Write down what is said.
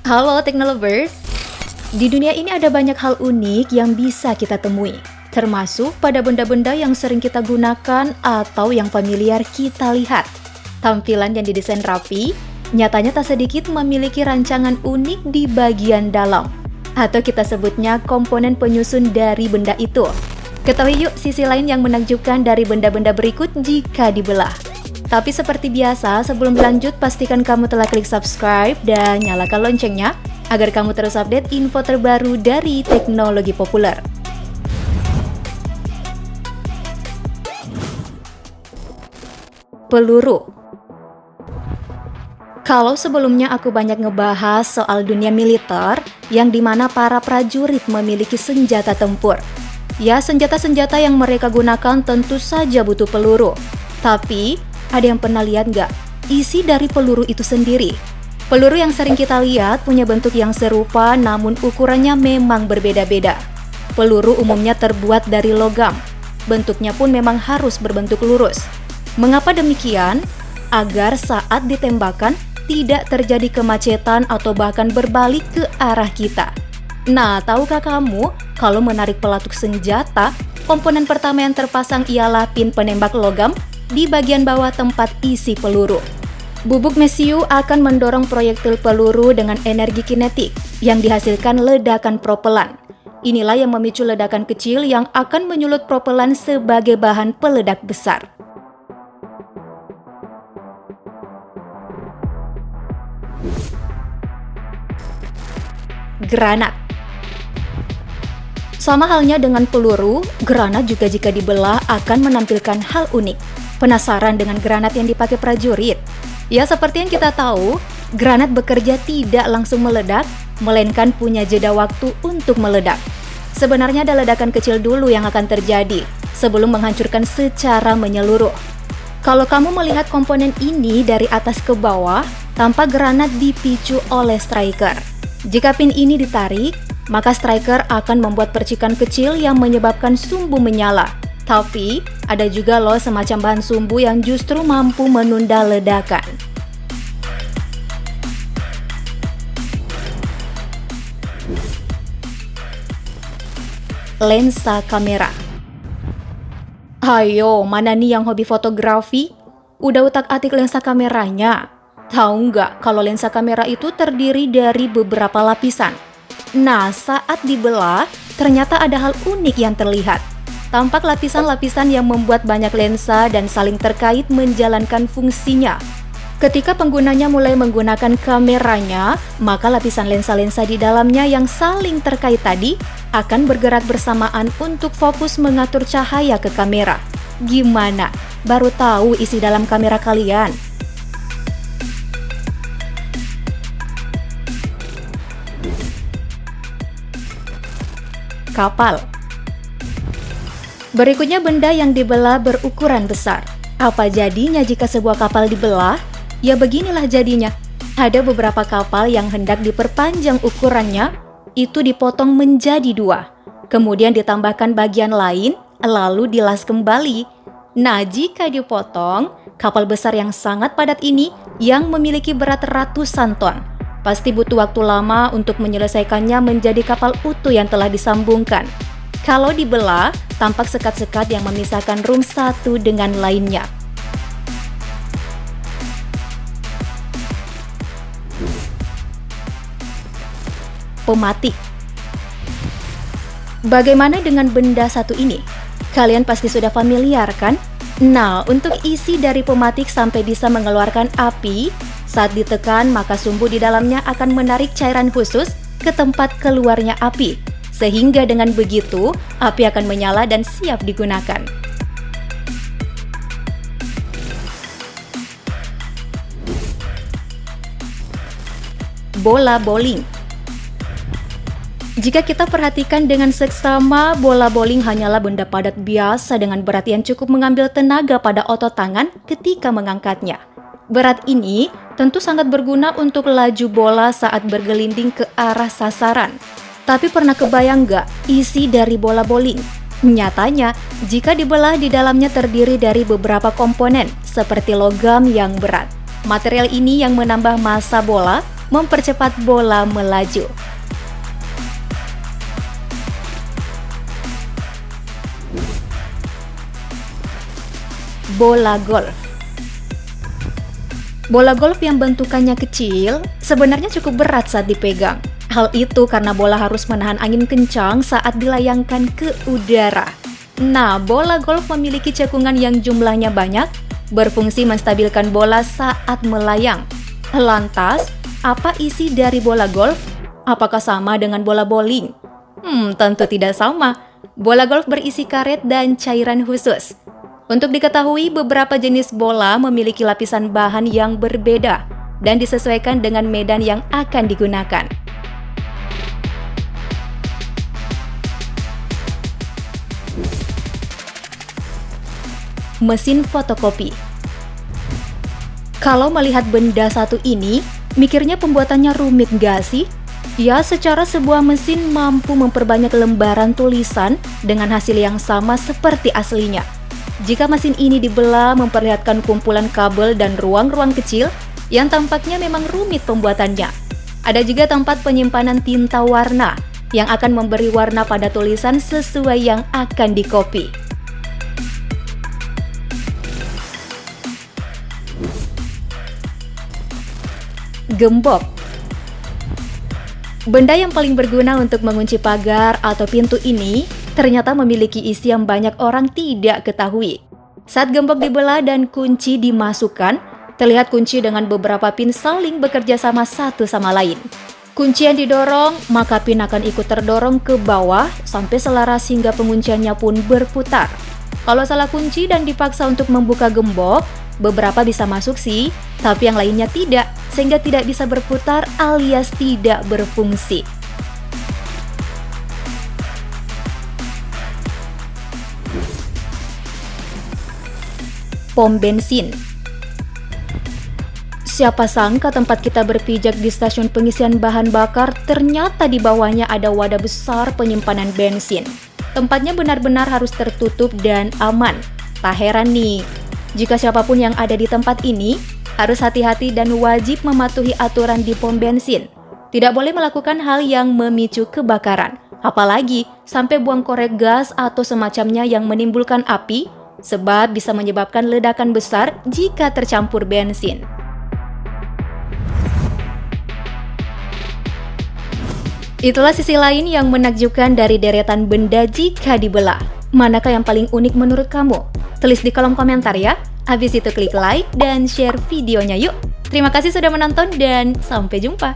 Halo Teknolovers, di dunia ini ada banyak hal unik yang bisa kita temui, termasuk pada benda-benda yang sering kita gunakan atau yang familiar kita lihat. Tampilan yang didesain rapi, nyatanya tak sedikit memiliki rancangan unik di bagian dalam, atau kita sebutnya komponen penyusun dari benda itu. Ketahui yuk sisi lain yang menakjubkan dari benda-benda berikut jika dibelah. Tapi seperti biasa, sebelum lanjut pastikan kamu telah klik subscribe dan nyalakan loncengnya agar kamu terus update info terbaru dari teknologi populer. Peluru. Kalau sebelumnya aku banyak ngebahas soal dunia militer yang dimana para prajurit memiliki senjata tempur. Ya, senjata-senjata yang mereka gunakan tentu saja butuh peluru. Tapi, ada yang pernah lihat nggak isi dari peluru itu sendiri? Peluru yang sering kita lihat punya bentuk yang serupa namun ukurannya memang berbeda-beda. Peluru umumnya terbuat dari logam. Bentuknya pun memang harus berbentuk lurus. Mengapa demikian? Agar saat ditembakkan tidak terjadi kemacetan atau bahkan berbalik ke arah kita. Nah, tahukah kamu kalau menarik pelatuk senjata, komponen pertama yang terpasang ialah pin penembak logam di bagian bawah tempat isi peluru. Bubuk mesiu akan mendorong proyektil peluru dengan energi kinetik yang dihasilkan ledakan propelan. Inilah yang memicu ledakan kecil yang akan menyulut propelan sebagai bahan peledak besar. Granat. Sama halnya dengan peluru, granat juga jika dibelah akan menampilkan hal unik. Penasaran dengan granat yang dipakai prajurit? Ya, seperti yang kita tahu, granat bekerja tidak langsung meledak, melainkan punya jeda waktu untuk meledak. Sebenarnya ada ledakan kecil dulu yang akan terjadi sebelum menghancurkan secara menyeluruh. Kalau kamu melihat komponen ini dari atas ke bawah, tampak granat dipicu oleh striker. Jika pin ini ditarik, maka striker akan membuat percikan kecil yang menyebabkan sumbu menyala. Tapi, ada juga loh semacam bahan sumbu yang justru mampu menunda ledakan. Lensa kamera. Ayo, mana nih yang hobi fotografi? Udah utak-atik lensa kameranya? Tahu nggak kalau lensa kamera itu terdiri dari beberapa lapisan? Nah, saat dibelah, ternyata ada hal unik yang terlihat. Tampak lapisan-lapisan yang membuat banyak lensa dan saling terkait menjalankan fungsinya. Ketika penggunanya mulai menggunakan kameranya, maka lapisan lensa-lensa di dalamnya yang saling terkait tadi akan bergerak bersamaan untuk fokus mengatur cahaya ke kamera. Gimana? Baru tahu isi dalam kamera kalian? Kapal. Berikutnya benda yang dibelah berukuran besar. Apa jadinya jika sebuah kapal dibelah? Ya beginilah jadinya. Ada beberapa kapal yang hendak diperpanjang ukurannya, itu dipotong menjadi dua. Kemudian ditambahkan bagian lain, lalu dilas kembali. Nah, jika dipotong, kapal besar yang sangat padat ini yang memiliki berat ratusan ton. Pasti butuh waktu lama untuk menyelesaikannya menjadi kapal utuh yang telah disambungkan. Kalau dibelah, tampak sekat-sekat yang memisahkan rum satu dengan lainnya. Pematik. Bagaimana dengan benda satu ini? Kalian pasti sudah familiar kan? Nah, untuk isi dari pematik sampai bisa mengeluarkan api, saat ditekan maka sumbu di dalamnya akan menarik cairan khusus ke tempat keluarnya api. Sehingga dengan begitu, api akan menyala dan siap digunakan. Bola bowling. Jika kita perhatikan dengan seksama, bola bowling hanyalah benda padat biasa dengan berat yang cukup mengambil tenaga pada otot tangan ketika mengangkatnya. Berat ini tentu sangat berguna untuk laju bola saat bergelinding ke arah sasaran. Tapi pernah kebayang nggak isi dari bola bowling? Nyatanya, jika dibelah di dalamnya terdiri dari beberapa komponen, seperti logam yang berat. Material ini yang menambah massa bola mempercepat bola melaju. Bola golf. Bola golf yang bentukannya kecil sebenarnya cukup berat saat dipegang. Hal itu karena bola harus menahan angin kencang saat dilayangkan ke udara. Nah, bola golf memiliki cekungan yang jumlahnya banyak, berfungsi menstabilkan bola saat melayang. Lantas, apa isi dari bola golf? Apakah sama dengan bola bowling? Tentu tidak sama. Bola golf berisi karet dan cairan khusus. Untuk diketahui, beberapa jenis bola memiliki lapisan bahan yang berbeda dan disesuaikan dengan medan yang akan digunakan. Mesin fotokopi. Kalau melihat benda satu ini, mikirnya pembuatannya rumit gak sih? Ya, secara sebuah mesin mampu memperbanyak lembaran tulisan dengan hasil yang sama seperti aslinya. Jika mesin ini dibelah, memperlihatkan kumpulan kabel dan ruang-ruang kecil yang tampaknya memang rumit pembuatannya. Ada juga tempat penyimpanan tinta warna yang akan memberi warna pada tulisan sesuai yang akan dikopi. Gembok. Benda yang paling berguna untuk mengunci pagar atau pintu ini ternyata memiliki isi yang banyak orang tidak ketahui. Saat gembok dibelah dan kunci dimasukkan, terlihat kunci dengan beberapa pin saling bekerja sama satu sama lain. Kunci yang didorong, maka pin akan ikut terdorong ke bawah sampai selaras hingga pengunciannya pun berputar. Kalau salah kunci dan dipaksa untuk membuka gembok, beberapa bisa masuk sih, tapi yang lainnya tidak, sehingga tidak bisa berputar alias tidak berfungsi. Pom bensin. Siapa sangka tempat kita berpijak di stasiun pengisian bahan bakar, ternyata di bawahnya ada wadah besar penyimpanan bensin. Tempatnya benar-benar harus tertutup dan aman. Tak heran nih, jika siapapun yang ada di tempat ini harus hati-hati dan wajib mematuhi aturan di pom bensin. Tidak boleh melakukan hal yang memicu kebakaran, apalagi sampai buang korek gas atau semacamnya yang menimbulkan api, sebab bisa menyebabkan ledakan besar jika tercampur bensin. Itulah sisi lain yang menakjubkan dari deretan benda jika dibelah. Manakah yang paling unik menurut kamu? Tulis di kolom komentar ya. Habis itu klik like dan share videonya yuk. Terima kasih sudah menonton dan sampai jumpa.